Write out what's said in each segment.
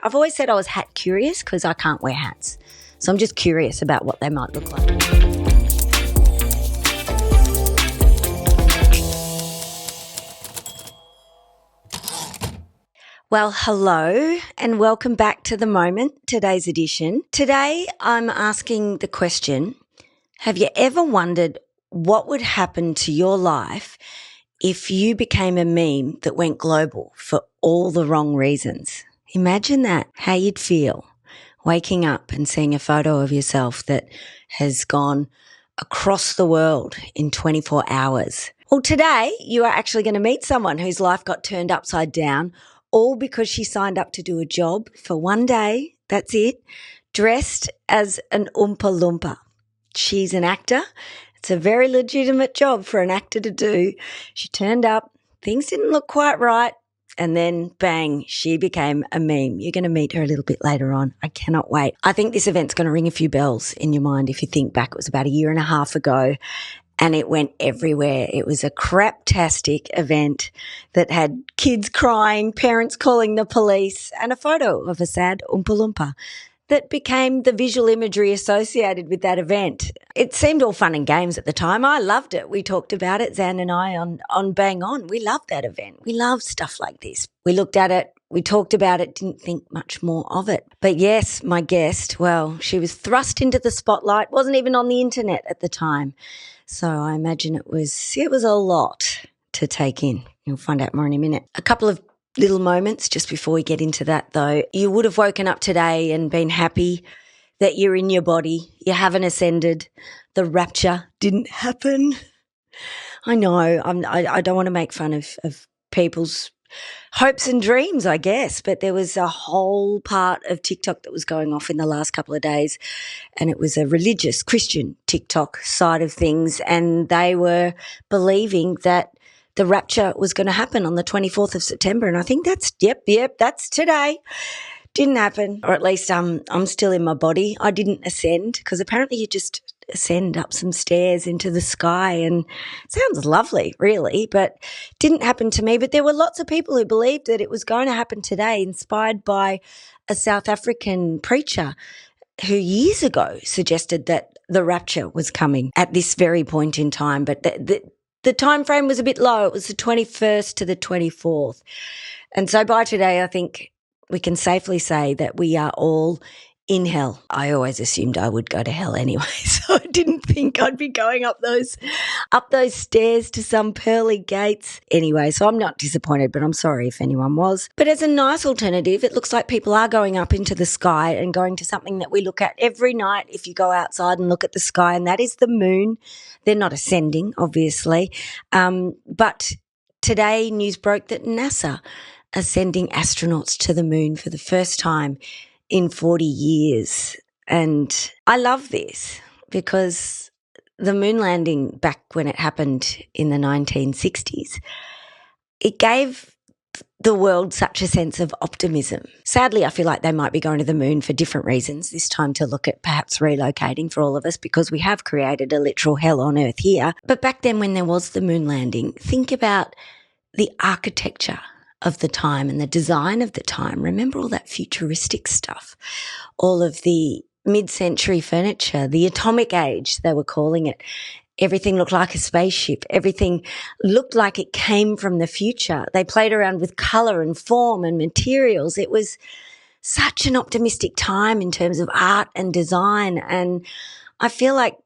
I've always said I was hat curious because I can't wear hats. So I'm just curious about what they might look like. Well, hello and welcome back to The Moment, today's edition. Today I'm asking the question, have you ever wondered what would happen to your life if you became a meme that went global for all the wrong reasons? Imagine that, how you'd feel waking up and seeing a photo of yourself that has gone across the world in 24 hours. Well, today you are actually going to meet someone whose life got turned upside down, all because she signed up to do a job for one day, that's it, dressed as an Oompa Loompa. She's an actor. It's a very legitimate job for an actor to do. She turned up, things didn't look quite right, and then bang, she became a meme. You're going to meet her a little bit later on. I cannot wait. I think this event's going to ring a few bells in your mind if you think back. It was about a year and a half ago and it went everywhere. It was a craptastic event that had kids crying, parents calling the police, and a photo of a sad Oompa Loompa that became the visual imagery associated with that event. It seemed all fun and games at the time. I loved it. We talked about it, Zan and I, on Bang On. We loved that event. We love stuff like this. We looked at it, we talked about it, didn't think much more of it. But yes, my guest, well, she was thrust into the spotlight, wasn't even on the internet at the time. So I imagine it was a lot to take in. You'll find out more in a minute. A couple of little moments just before we get into that though. You would have woken up today and been happy that you're in your body. You haven't ascended. The rapture didn't happen. I know I don't want to make fun of people's hopes and dreams, I guess, but there was a whole part of TikTok that was going off in the last couple of days, and it was a religious Christian TikTok side of things, and they were believing that the rapture was going to happen on the 24th of September. And I think that's today. Didn't happen, or at least I'm still in my body. I didn't ascend because apparently you just ascend up some stairs into the sky, and it sounds lovely, really, but didn't happen to me. But there were lots of people who believed that it was going to happen today, inspired by a South African preacher who years ago suggested that the rapture was coming at this very point in time. But the time frame was a bit low. It was the 21st to the 24th. And so by today, I think we can safely say that we are all in hell. I always assumed I would go to hell anyway, so I didn't think I'd be going up those stairs to some pearly gates. Anyway, so I'm not disappointed, but I'm sorry if anyone was. But as a nice alternative, it looks like people are going up into the sky and going to something that we look at every night if you go outside and look at the sky, and that is the moon. They're not ascending, obviously. But today news broke that NASA are sending astronauts to the moon for the first time in 40 years. And I love this because the moon landing back when it happened in the 1960s, it gave the world such a sense of optimism. Sadly, I feel like they might be going to the moon for different reasons, this time to look at perhaps relocating for all of us because we have created a literal hell on earth here. But back then when there was the moon landing, think about the architecture of the time and the design of the time. Remember all that futuristic stuff, all of the mid-century furniture, the atomic age, they were calling it. Everything looked like a spaceship. Everything looked like it came from the future. They played around with colour and form and materials. It was such an optimistic time in terms of art and design. And I feel like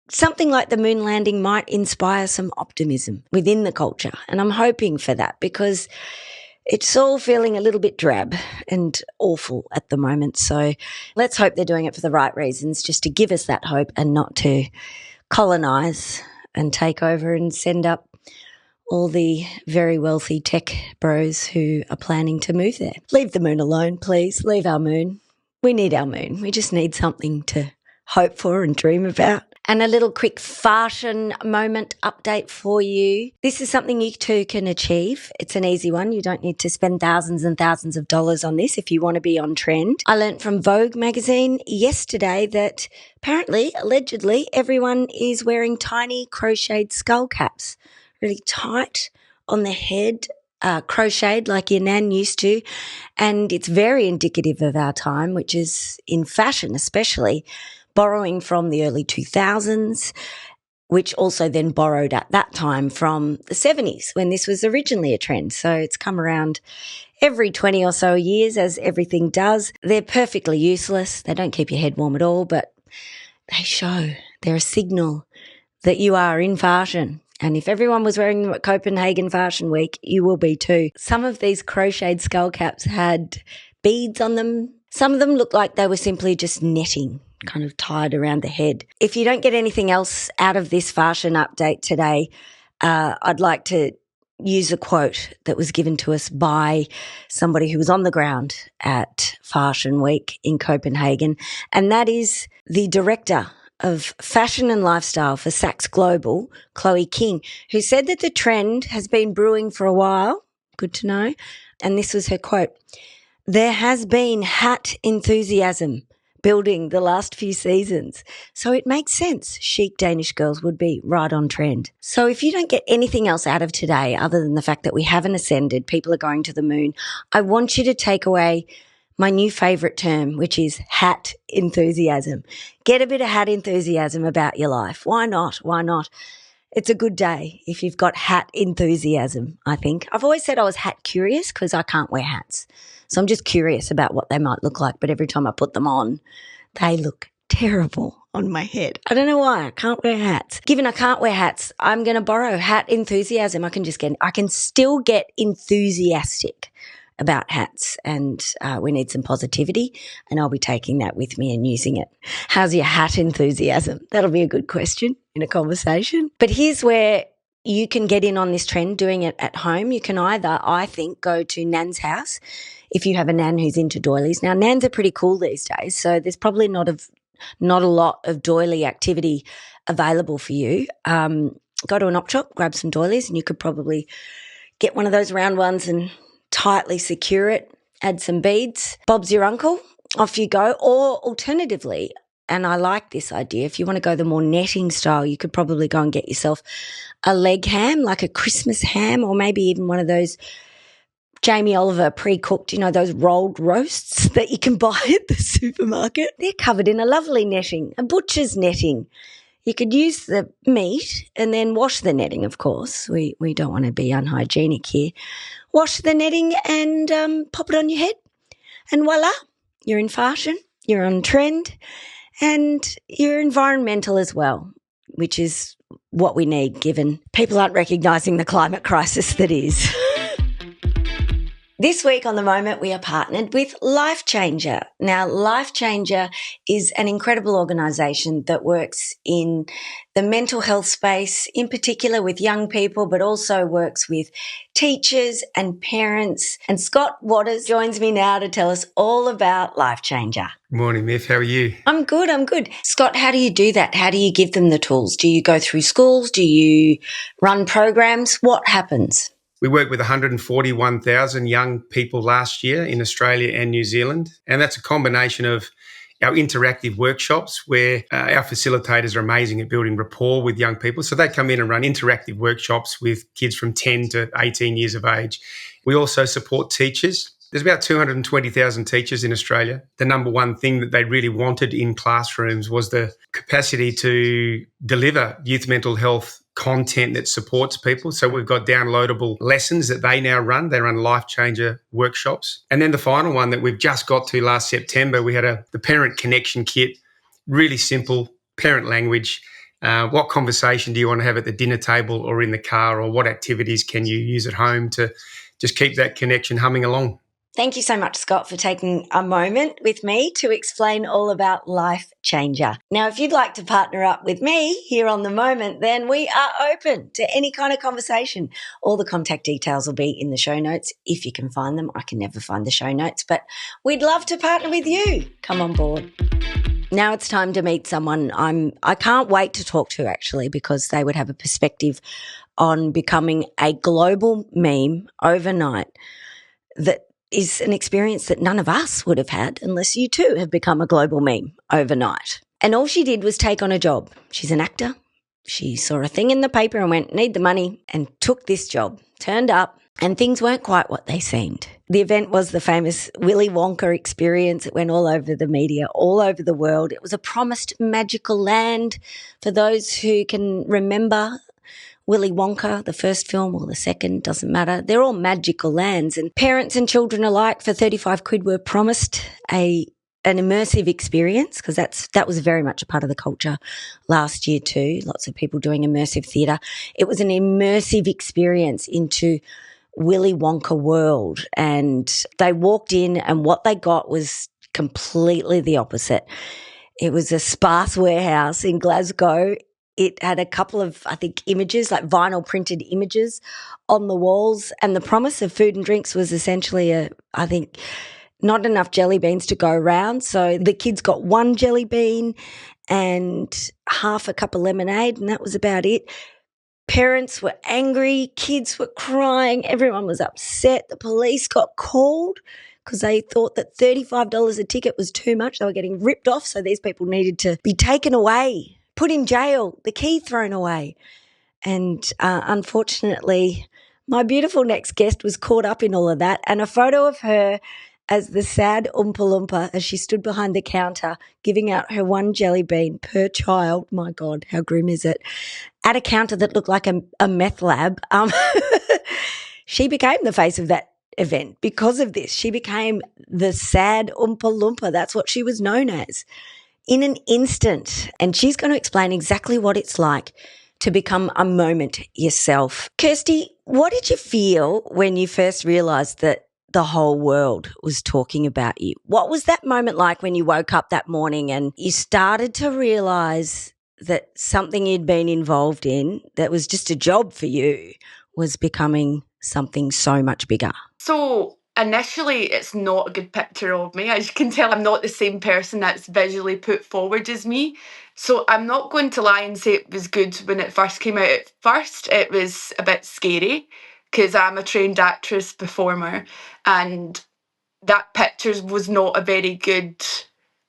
something like the moon landing might inspire some optimism within the culture. And I'm hoping for that because it's all feeling a little bit drab and awful at the moment. So let's hope they're doing it for the right reasons, just to give us that hope and not to colonise and take over and send up all the very wealthy tech bros who are planning to move there. Leave the moon alone, please. Leave our moon. We need our moon. We just need something to hope for and dream about. And a little quick fashion moment update for you. This is something you too can achieve. It's an easy one. You don't need to spend thousands and thousands of dollars on this if you want to be on trend. I learnt from Vogue magazine yesterday that apparently, allegedly, everyone is wearing tiny crocheted skull caps, really tight on the head crocheted like your nan used to, and it's very indicative of our time, which is in fashion especially, borrowing from the early 2000s, which also then borrowed at that time from the 70s when this was originally a trend. So it's come around every 20 or so years, as everything does. They're perfectly useless. They don't keep your head warm at all, but they show. They're a signal that you are in fashion. And if everyone was wearing them at Copenhagen Fashion Week, you will be too. Some of these crocheted skull caps had beads on them. Some of them looked like they were simply just netting, kind of tied around the head. If you don't get anything else out of this fashion update today, I'd like to use a quote that was given to us by somebody who was on the ground at Fashion Week in Copenhagen, and that is the director of fashion and lifestyle for Saks Global, Chloe King, who said that the trend has been brewing for a while. Good to know. And this was her quote: "There has been hat enthusiasm building the last few seasons. So it makes sense chic Danish girls would be right on trend." So if you don't get anything else out of today other than the fact that we haven't ascended, people are going to the moon, I want you to take away my new favourite term, which is hat enthusiasm. Get a bit of hat enthusiasm about your life. Why not? Why not? It's a good day if you've got hat enthusiasm, I think. I've always said I was hat curious because I can't wear hats. So I'm just curious about what they might look like. But every time I put them on, they look terrible on my head. I don't know why. I can't wear hats. Given I can't wear hats, I'm going to borrow hat enthusiasm. I can still get enthusiastic about hats, and we need some positivity, and I'll be taking that with me and using it. How's your hat enthusiasm? That'll be a good question in a conversation. But here's where you can get in on this trend doing it at home. You can either, I think, go to Nan's house if you have a nan who's into doilies. Now, nans are pretty cool these days, so there's probably not a lot of doily activity available for you. Go to an op shop, grab some doilies, and you could probably get one of those round ones and tightly secure it, add some beads. Bob's your uncle, off you go. Or alternatively, and I like this idea, if you want to go the more netting style, you could probably go and get yourself a leg ham, like a Christmas ham, or maybe even one of those Jamie Oliver pre-cooked, those rolled roasts that you can buy at the supermarket. They're covered in a lovely netting, a butcher's netting. You could use the meat and then wash the netting, of course. We don't want to be unhygienic here. Wash the netting and pop it on your head. And voila, you're in fashion, you're on trend, and you're environmental as well, which is what we need given people aren't recognising the climate crisis that is. This week on The Moment, we are partnered with LifeChanger. Now, LifeChanger is an incredible organisation that works in the mental health space, in particular with young people, but also works with teachers and parents. And Scott Waters joins me now to tell us all about LifeChanger. Good morning, Myf. How are you? I'm good. Scott, how do you do that? How do you give them the tools? Do you go through schools? Do you run programs? What happens? We worked with 141,000 young people last year in Australia and New Zealand, and that's a combination of our interactive workshops where our facilitators are amazing at building rapport with young people. So they come in and run interactive workshops with kids from 10 to 18 years of age. We also support teachers. There's about 220,000 teachers in Australia. The number one thing that they really wanted in classrooms was the capacity to deliver youth mental health content that supports people. So we've got downloadable lessons that they now run. They run LifeChanger workshops. And then the final one that we've just got to last September, we had the Parent Connection Kit, really simple parent language. What conversation do you want to have at the dinner table or in the car, or what activities can you use at home to just keep that connection humming along? Thank you so much, Scott, for taking a moment with me to explain all about LifeChanger. Now, if you'd like to partner up with me here on The Moment, then we are open to any kind of conversation. All the contact details will be in the show notes if you can find them. I can never find the show notes, but we'd love to partner with you. Come on board. Now it's time to meet someone I can't wait to talk to, actually, because they would have a perspective on becoming a global meme overnight that is an experience that none of us would have had unless you too have become a global meme overnight. And all she did was take on a job. She's an actor. She saw a thing in the paper and went, need the money, and took this job. Turned up, And things weren't quite what they seemed. The event was the famous Willy Wonka experience. It went all over the media, all over the world. It was a promised magical land. For those who can remember Willy Wonka, the first film or the second, doesn't matter. They're all magical lands, and parents and children alike for 35 quid were promised an immersive experience, because that was very much a part of the culture last year too. Lots of people doing immersive theatre. It was an immersive experience into Willy Wonka world, and they walked in and what they got was completely the opposite. It was a sparse warehouse in Glasgow. It had a couple of, I think, images, like vinyl printed images on the walls, and the promise of food and drinks was essentially I think, not enough jelly beans to go around. So the kids got one jelly bean and half a cup of lemonade, and that was about it. Parents were angry, kids were crying, everyone was upset. The police got called because they thought that $35 a ticket was too much. They were getting ripped off, so these people needed to be taken away, put in jail, the key thrown away. And unfortunately, my beautiful next guest was caught up in all of that, and a photo of her as the sad Oompa Loompa as she stood behind the counter giving out her one jelly bean per child. My God, how grim is it? At a counter that looked like a meth lab. She became the face of that event because of this. She became the sad Oompa Loompa. That's what she was known as in an instant. And she's going to explain exactly what it's like to become a moment yourself. Kirsty, what did you feel when you first realised that the whole world was talking about you? What was that moment like when you woke up that morning and you started to realise that something you'd been involved in that was just a job for you was becoming something so much bigger? So initially, it's not a good picture of me. As you can tell, I'm not the same person that's visually put forward as me. So I'm not going to lie and say it was good when it first came out. At first, it was a bit scary because I'm a trained actress performer, and that picture was not a very good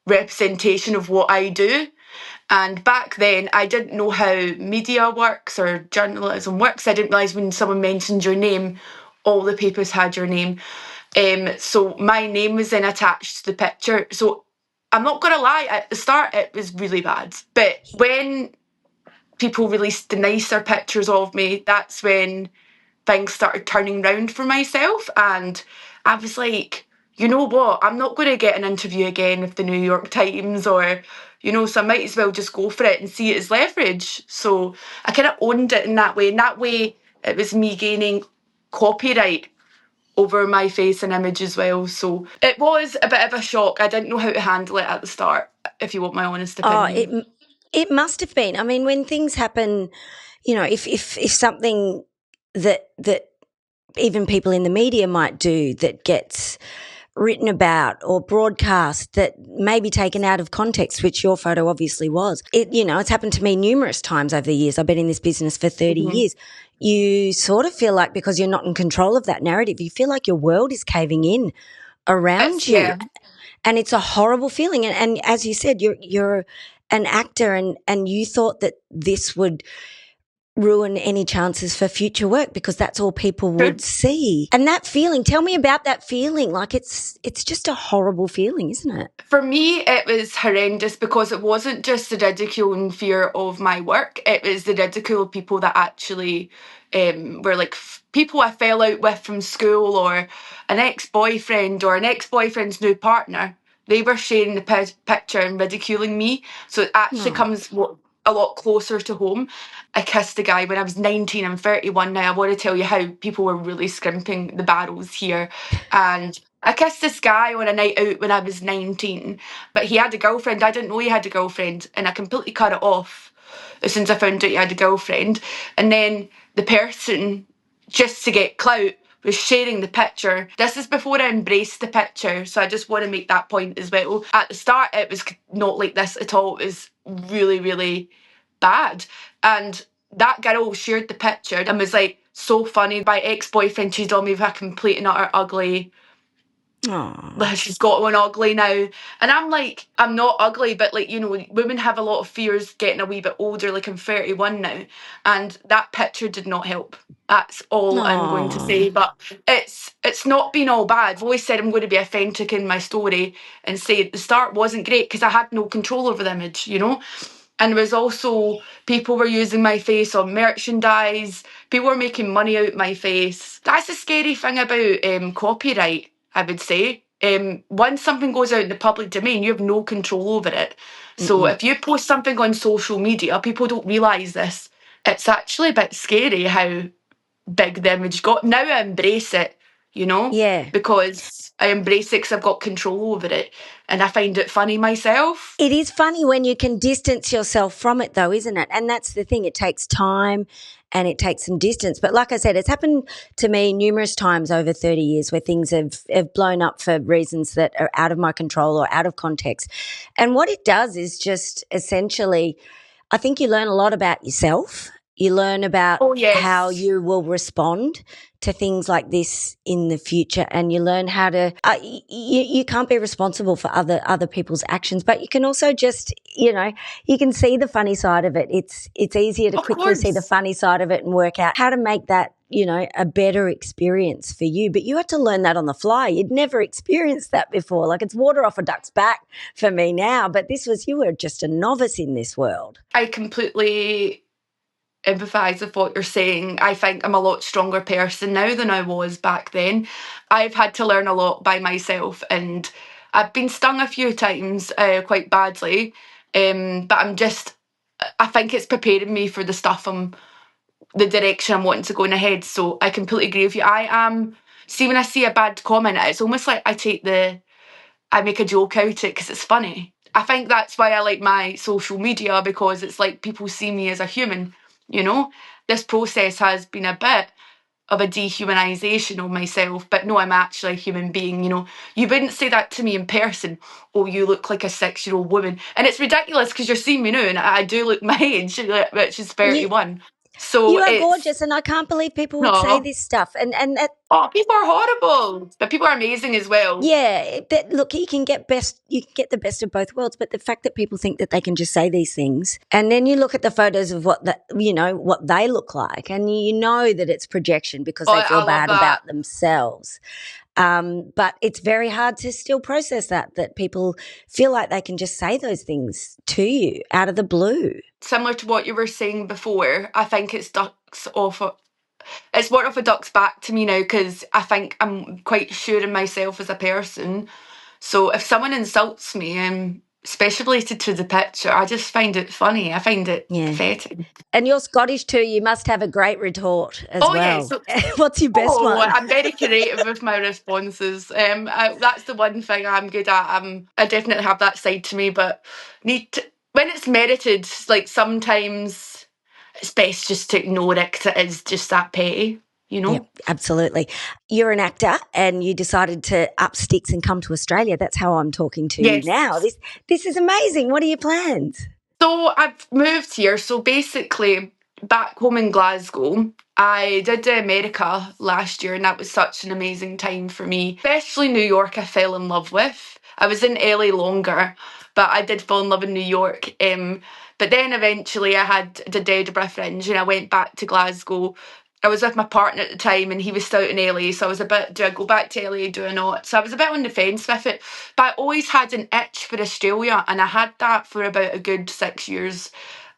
representation of what I do. And back then, I didn't know how media works or journalism works. I didn't realise when someone mentioned your name, all the papers had your name. So my name was then attached to the picture. So I'm not going to lie, at the start, it was really bad. But when people released the nicer pictures of me, that's when things started turning round for myself. And I was like, you know what, I'm not going to get an interview again with the New York Times or, so I might as well just go for it and see it as leverage. So I kind of owned it in that way. In that way, it was me gaining copyright over my face and image as well. So it was a bit of a shock. I didn't know how to handle it at the start, if you want my honest opinion. It must have been. I mean, when things happen, if something that even people in the media might do that gets written about or broadcast that may be taken out of context, which your photo obviously was. It's happened to me numerous times over the years. I've been in this business for 30 years. You sort of feel like, because you're not in control of that narrative, you feel like your world is caving in around you. Yeah. And it's a horrible feeling. And as you said, you're an actor and you thought that this would ruin any chances for future work because that's all people would see. And that feeling, tell me about that feeling. Like it's just a horrible feeling, isn't it? For me, it was horrendous because it wasn't just the ridicule and fear of my work. It was the ridicule of people that actually were like people I fell out with from school, or an ex-boyfriend or an ex-boyfriend's new partner. They were sharing the picture and ridiculing me. So it actually comes a lot closer to home. I kissed a guy when I was 19. I'm 31 now. I want to tell you how people were really scrimping the barrels here. And I kissed this guy on a night out when I was 19, but he had a girlfriend. I didn't know he had a girlfriend, and I completely cut it off as soon as I found out he had a girlfriend. And then the person, just to get clout, was sharing the picture. This is before I embraced the picture, so I just want to make that point as well. At the start, it was not like this at all. It was really, really bad. And that girl shared the picture and was like, so funny. My ex-boyfriend cheated on me with a complete and utter ugly Oh. She's got one ugly now. And I'm like, I'm not ugly, but like, you know, women have a lot of fears getting a wee bit older. Like, I'm 31 now, and that picture did not help. That's all I'm going to say. But it's not been all bad. I've always said I'm going to be authentic in my story and say at the start wasn't great because I had no control over the image, you know. And there was also people were using my face on merchandise. People were making money out my face. That's the scary thing about copyright, I would say. Once something goes out in the public domain, you have no control over it. So if you post something on social media, people don't realise this. It's actually a bit scary how big the image got. Now I embrace it, you know? Yeah. Because I embrace it because I've got control over it. And I find it funny myself. It is funny when you can distance yourself from it, though, isn't it? And that's the thing. It takes time and it takes some distance. But like I said, it's happened to me numerous times over 30 years where things have blown up for reasons that are out of my control or out of context. And what it does is just essentially, I think you learn a lot about yourself. You learn about how you will respond to things like this in the future, and you learn how to you can't be responsible for other people's actions, but you can also just, you know, you can see the funny side of it. It's easier to quickly see the funny side of it and work out how to make that, you know, a better experience for you. But you had to learn that on the fly. You'd never experienced that before. Like, it's water off a duck's back for me now, but you were just a novice in this world. I completely empathise with what you're saying. I think I'm a lot stronger person now than I was back then. I've had to learn a lot by myself, and I've been stung a few times quite badly, but I think it's preparing me for the direction I'm wanting to go in ahead. So I completely agree with you. See, when I see a bad comment, it's almost like I make a joke out of it because it's funny. I think that's why I like my social media, because it's like people see me as a human. You know, this process has been a bit of a dehumanisation of myself, but no, I'm actually a human being. You know, you wouldn't say that to me in person. Oh, you look like a 6-year-old woman. And it's ridiculous because you're seeing me now and I do look my age, which is 31. So you are gorgeous, and I can't believe people would say this stuff. And that, people are horrible, but people are amazing as well. Yeah, look, you can get the best of both worlds, but the fact that people think that they can just say these things, and then you look at the photos of what they look like, and you know that it's projection because they feel bad about themselves. But it's very hard to still process that people feel like they can just say those things to you out of the blue. Similar to what you were saying before, I think it's water off a duck's back to me now, because I think I'm quite sure in myself as a person. So if someone insults me, especially related to the picture, I just find it funny. I find it pathetic. And you're Scottish too. You must have a great retort as well. Yeah, so, what's your best one? I'm very creative with my responses. That's the one thing I'm good at. I definitely have that side to me, but when it's merited, like sometimes it's best just to ignore it because it is just that petty. You know? Yep, absolutely. You're an actor and you decided to up sticks and come to Australia. That's how I'm talking to you now. This is amazing. What are your plans? So I've moved here. So basically, back home in Glasgow, I did America last year, and that was such an amazing time for me. Especially New York, I fell in love with. I was in LA longer, but I did fall in love in New York. But then eventually I did Edinburgh Fringe and I went back to Glasgow. I was with my partner at the time and he was still out in LA, so I was a bit, do I go back to LA, do I not? So I was a bit on the fence with it, but I always had an itch for Australia, and I had that for about a good 6 years,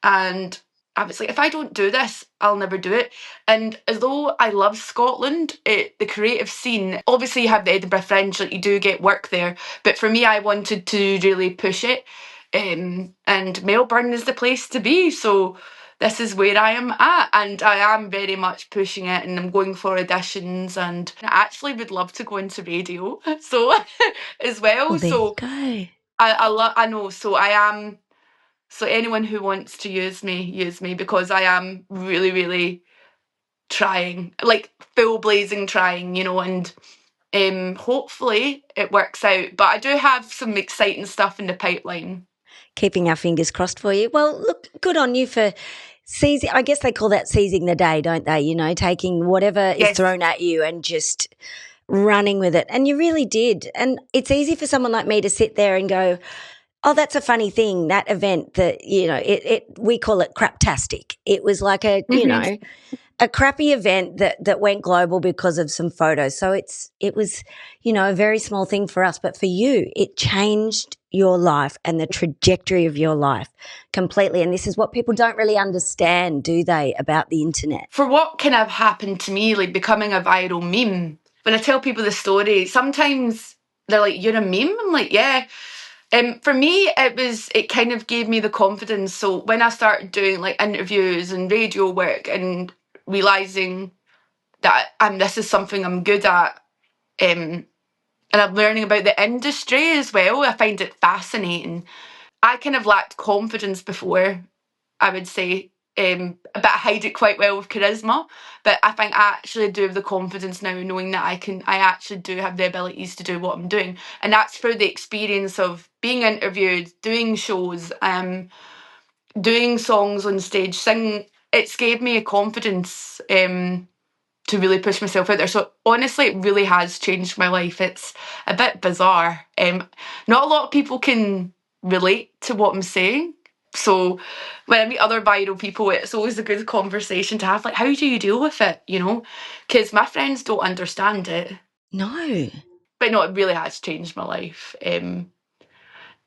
and I was like, if I don't do this, I'll never do it. And although I love Scotland, the creative scene, obviously you have the Edinburgh Fringe, like you do get work there, but for me I wanted to really push it, and Melbourne is the place to be, so this is where I am at, and I am very much pushing it, and I'm going for auditions, and I actually would love to go into radio, so as well. There so you go. I know. So I am. So anyone who wants to use me, because I am really, really trying, like full blazing trying, you know, and hopefully it works out. But I do have some exciting stuff in the pipeline. Keeping our fingers crossed for you. Well, look, good on you for seizing, I guess they call that seizing the day, don't they? You know, taking whatever is thrown at you and just running with it. And you really did. And it's easy for someone like me to sit there and go, oh, that's a funny thing, that event that, we call it craptastic. It was like a crappy event that went global because of some photos. So it was, a very small thing for us. But for you, it changed your life and the trajectory of your life completely. And this is what people don't really understand, do they, about the internet? For what kind of happened to me, like becoming a viral meme, when I tell people the story, sometimes they're like, you're a meme? I'm like, yeah. For me, it kind of gave me the confidence. So when I started doing like interviews and radio work and realising that this is something I'm good at, and I'm learning about the industry as well, I find it fascinating. I kind of lacked confidence before, I would say, but I hide it quite well with charisma. But I think I actually do have the confidence now, knowing that I actually do have the abilities to do what I'm doing. And that's through the experience of being interviewed, doing shows, doing songs on stage, singing. It's gave me a confidence to really push myself out there. So honestly, it really has changed my life. It's a bit bizarre. Not a lot of people can relate to what I'm saying. So when I meet other viral people, it's always a good conversation to have. Like, how do you deal with it? Because my friends don't understand it. No. But no, it really has changed my life. And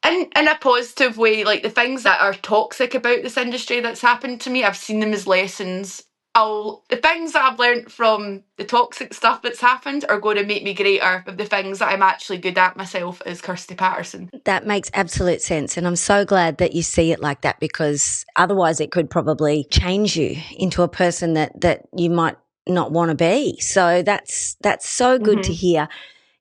in a positive way, like the things that are toxic about this industry that's happened to me, I've seen them as lessons. The things that I've learned from the toxic stuff that's happened are going to make me greater with the things that I'm actually good at myself as Kirsty Paterson. That makes absolute sense. And I'm so glad that you see it like that, because otherwise it could probably change you into a person that you might not want to be. So that's so good to hear.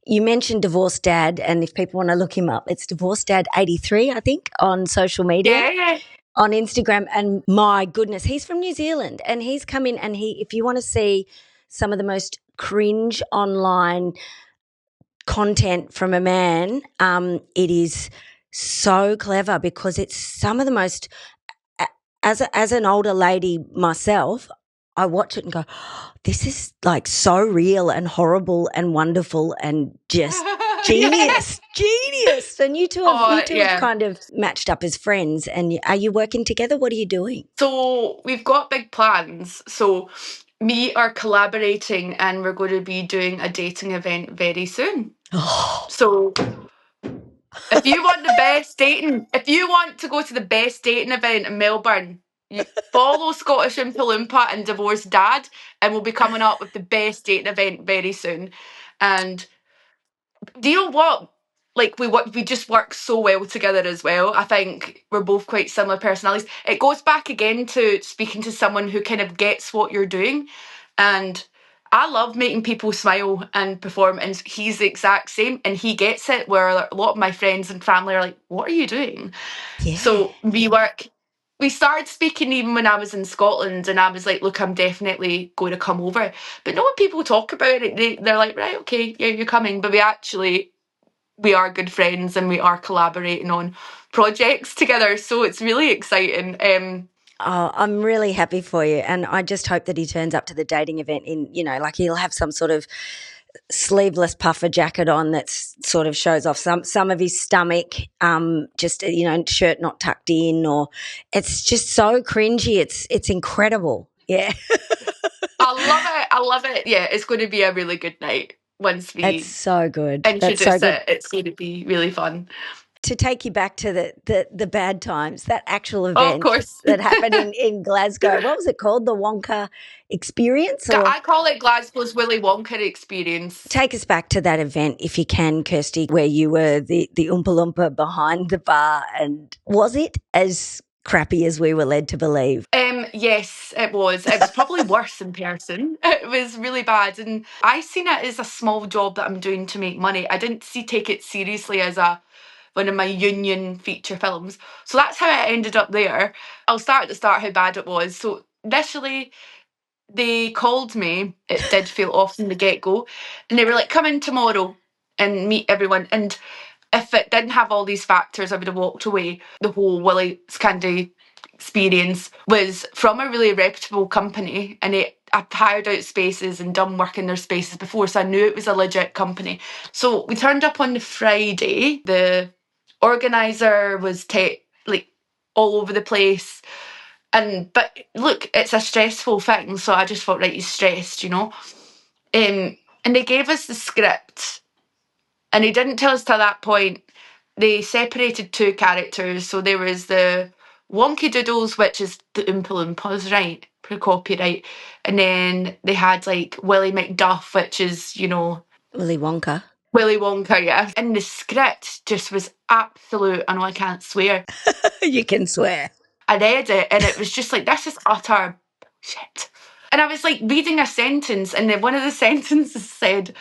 You mentioned Divorced Dad, and if people want to look him up, it's Divorced Dad 83, I think, on social media. Yeah. On Instagram. And my goodness, he's from New Zealand, and he's come in, and if you want to see some of the most cringe online content from a man, it is so clever, because it's some of the most, as an older lady myself, I watch it and go, this is like so real and horrible and wonderful and just genius. And you two have kind of matched up as friends. And are you working together? What are you doing? So we've got big plans. So we are collaborating, and we're going to be doing a dating event very soon. So if you want if you want to go to the best dating event in Melbourne, you follow Scottish Oompa Loompa and Divorced Dad, and we'll be coming up with the best dating event very soon. And do you know what? Like we just work so well together as well. I think we're both quite similar personalities. It goes back again to speaking to someone who kind of gets what you're doing. And I love making people smile and perform, and he's the exact same, and he gets it, where a lot of my friends and family are like, what are you doing? Yeah. So we started speaking even when I was in Scotland, and I was like, look, I'm definitely going to come over. But no, when people talk about it, they're like, right, okay, yeah, you're coming. But we are good friends, and we are collaborating on projects together. So it's really exciting. I'm really happy for you. And I just hope that he turns up to the dating event like he'll have some sort of sleeveless puffer jacket on that sort of shows off some of his stomach, just, shirt not tucked in, or it's just so cringy. It's incredible. Yeah. I love it. Yeah, it's going to be a really good night once we That's so good. introduce it. It's going to be really fun. To take you back to the bad times, that actual event of course. that happened in Glasgow, what was it called? The Wonka experience? I call it Glasgow's Willy Wonka experience. Take us back to that event, if you can, Kirsty, where you were the Oompa Loompa behind the bar. And was it as crappy as we were led to believe? Yes, it was. It was probably worse in person. It was really bad. And I seen it as a small job that I'm doing to make money. I didn't take it seriously as one of my union feature films. So that's how I ended up there. I'll start at the start how bad it was. So initially they called me. It did feel off from the get-go. And they were like, come in tomorrow and meet everyone. And if it didn't have all these factors, I would have walked away. The whole Willy Candy experience was from a really reputable company, and I've hired out spaces and done work in their spaces before, so I knew it was a legit company. So we turned up on the Friday. The organizer was like all over the place. But look, it's a stressful thing, so I just thought, right, he's stressed, you know. And they gave us the script, and they didn't tell us to that point. They separated two characters, so there was the Wonky Doodles, which is the Oompa Loompas, right, for copyright, and then they had like Willie McDuff, which is, you know, Willy Wonka. Willy Wonka, yeah. And the script just was absolute, I know I can't swear. You can swear. I read it and it was just like, this is utter shit. And I was like reading a sentence, and then one of the sentences said,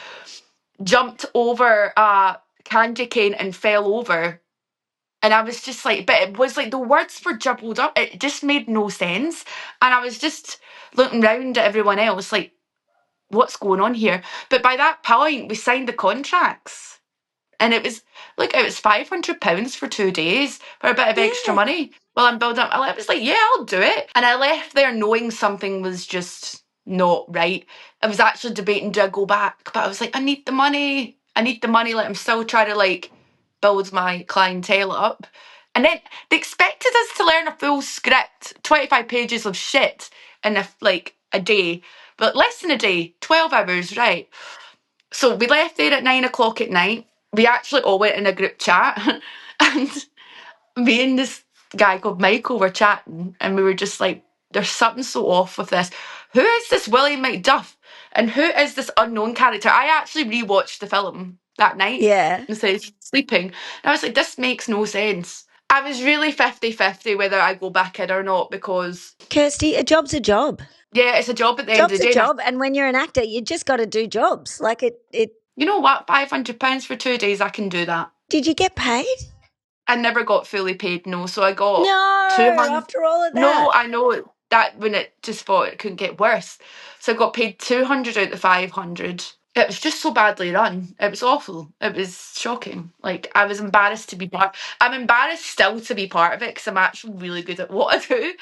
jumped over a candy cane and fell over. And I was just like, but it was like the words were jumbled up. It just made no sense. And I was just looking round at everyone else like, what's going on here? But by that point, we signed the contracts. And it was £500 for 2 days for a bit of extra money while I'm building up. I was like, yeah, I'll do it. And I left there knowing something was just not right. I was actually debating, do I go back? But I was like, I need the money. Like, I'm still trying to like build my clientele up. And then they expected us to learn a full script, 25 pages of shit in a day. But less than a day, 12 hours, right? So we left there at 9 o'clock at night. We actually all went in a group chat, and me and this guy called Michael were chatting, and we were just like, there's something so off with this. Who is this Willie McDuff? And who is this unknown character? I actually rewatched the film that night instead of sleeping. And I was like, this makes no sense. I was really 50-50 whether I go back in or not, because... Kirsty, a job's a job. Yeah, it's a job at the end of the day. Job's a job, and when you're an actor, you just got to do jobs. Like it. You know what? £500 for 2 days, I can do that. Did you get paid? I never got fully paid, no. So I got after all of that. No, I know that when it just thought it couldn't get worse. So I got paid 200 out of 500. It was just so badly run. It was awful. It was shocking. Like, I was embarrassed to be part. I'm embarrassed still to be part of it because I'm actually really good at what I do.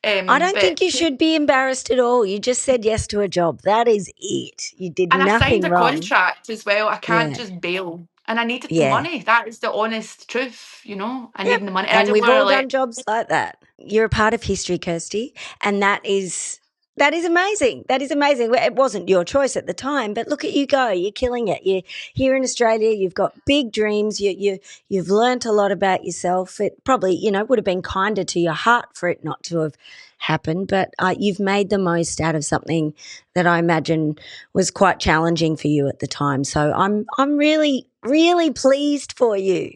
I don't think you should be embarrassed at all. You just said yes to a job. That is it. You did nothing wrong. And I signed a contract as well. I can't just bail. And I needed the money. That is the honest truth, you know. I needed the money. And we've all done jobs like that. You're a part of history, Kirsty, and that is amazing. That is amazing. It wasn't your choice at the time, but look at you go. You're killing it. You're here in Australia. You've got big dreams. You've learnt a lot about yourself. It probably, you know, would have been kinder to your heart for it not to have happened, but you've made the most out of something that I imagine was quite challenging for you at the time. So I'm really, really pleased for you.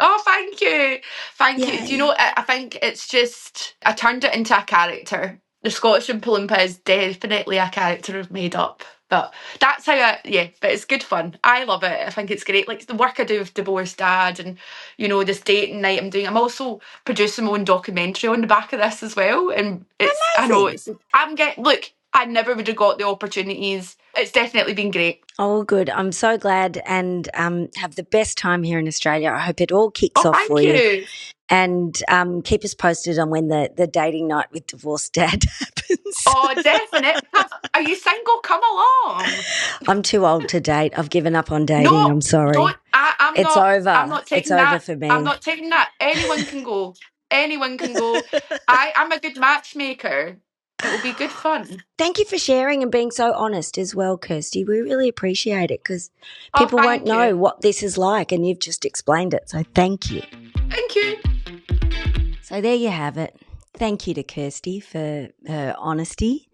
Oh, thank you. Thank you. Do you know, I think it's just, I turned it into a character. The Scottish Oompa Loompa is definitely a character I've made up. But that's how but it's good fun. I love it. I think it's great. Like the work I do with Divorced Dad and, you know, this dating night I'm doing. I'm also producing my own documentary on the back of this as well. And it's, amazing. I know look, I never would have got the opportunities. It's definitely been great. Oh, good. I'm so glad, and have the best time here in Australia. I hope it all kicks off for you. And keep us posted on when the dating night with Divorced Dad happens. Oh, definitely. Are you single? Come along. I'm too old to date. I've given up on dating. No, I'm sorry. It's over. I'm not taking it's over for me. I'm not taking that. Anyone can go. Anyone can go. I'm a good matchmaker. It will be good fun. Thank you for sharing and being so honest as well, Kirsty. We really appreciate it because people won't know what this is like, and you've just explained it. So thank you. Thank you. So there you have it. Thank you to Kirsty for her honesty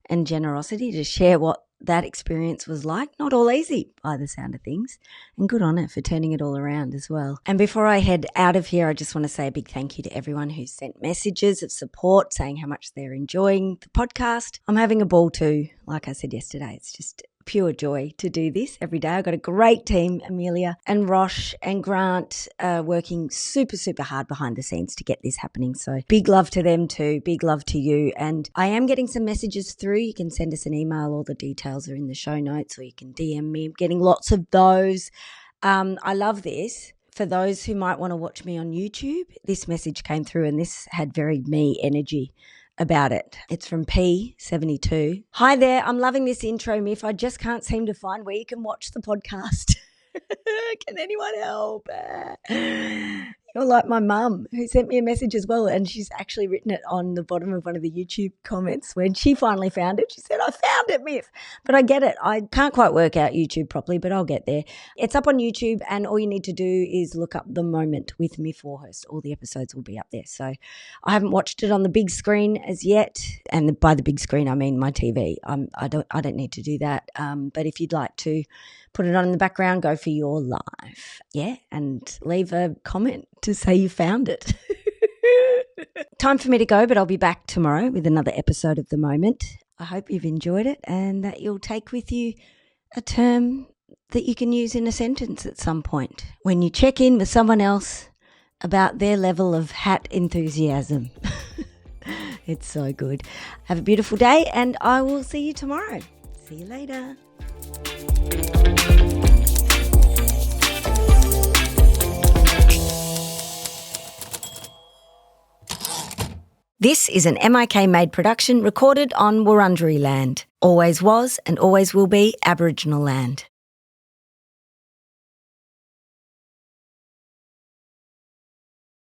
and generosity to share what that experience was like. Not all easy by the sound of things, and good on her for turning it all around as well. And before I head out of here, I just want to say a big thank you to everyone who sent messages of support saying how much they're enjoying the podcast. I'm having a ball too. Like I said yesterday, it's just pure joy to do this every day. I've got a great team, Amelia and Rosh and Grant, working super, super hard behind the scenes to get this happening. So big love to them too. Big love to you. And I am getting some messages through. You can send us an email. All the details are in the show notes, or you can DM me. I'm getting lots of those. I love this. For those who might want to watch me on YouTube, this message came through and this had very me energy. about it. It's from P72. Hi there. I'm loving this intro, Myf. I just can't seem to find where you can watch the podcast. Can anyone help? You're like my mum, who sent me a message as well, and she's actually written it on the bottom of one of the YouTube comments. When she finally found it, she said, I found it, Myf. But I get it. I can't quite work out YouTube properly, but I'll get there. It's up on YouTube, and all you need to do is look up The Moment with Myf Warhurst. All the episodes will be up there. So I haven't watched it on the big screen as yet, and by the big screen I mean my TV. I don't need to do that. But if you'd like to put it on in the background, go for your life. Yeah, and leave a comment to say you found it. Time for me to go, but I'll be back tomorrow with another episode of The Moment. I hope you've enjoyed it and that you'll take with you a term that you can use in a sentence at some point when you check in with someone else about their level of hat enthusiasm. It's so good. Have a beautiful day, and I will see you tomorrow. See you later. This is an MIK made production recorded on Wurundjeri land. Always was and always will be Aboriginal land.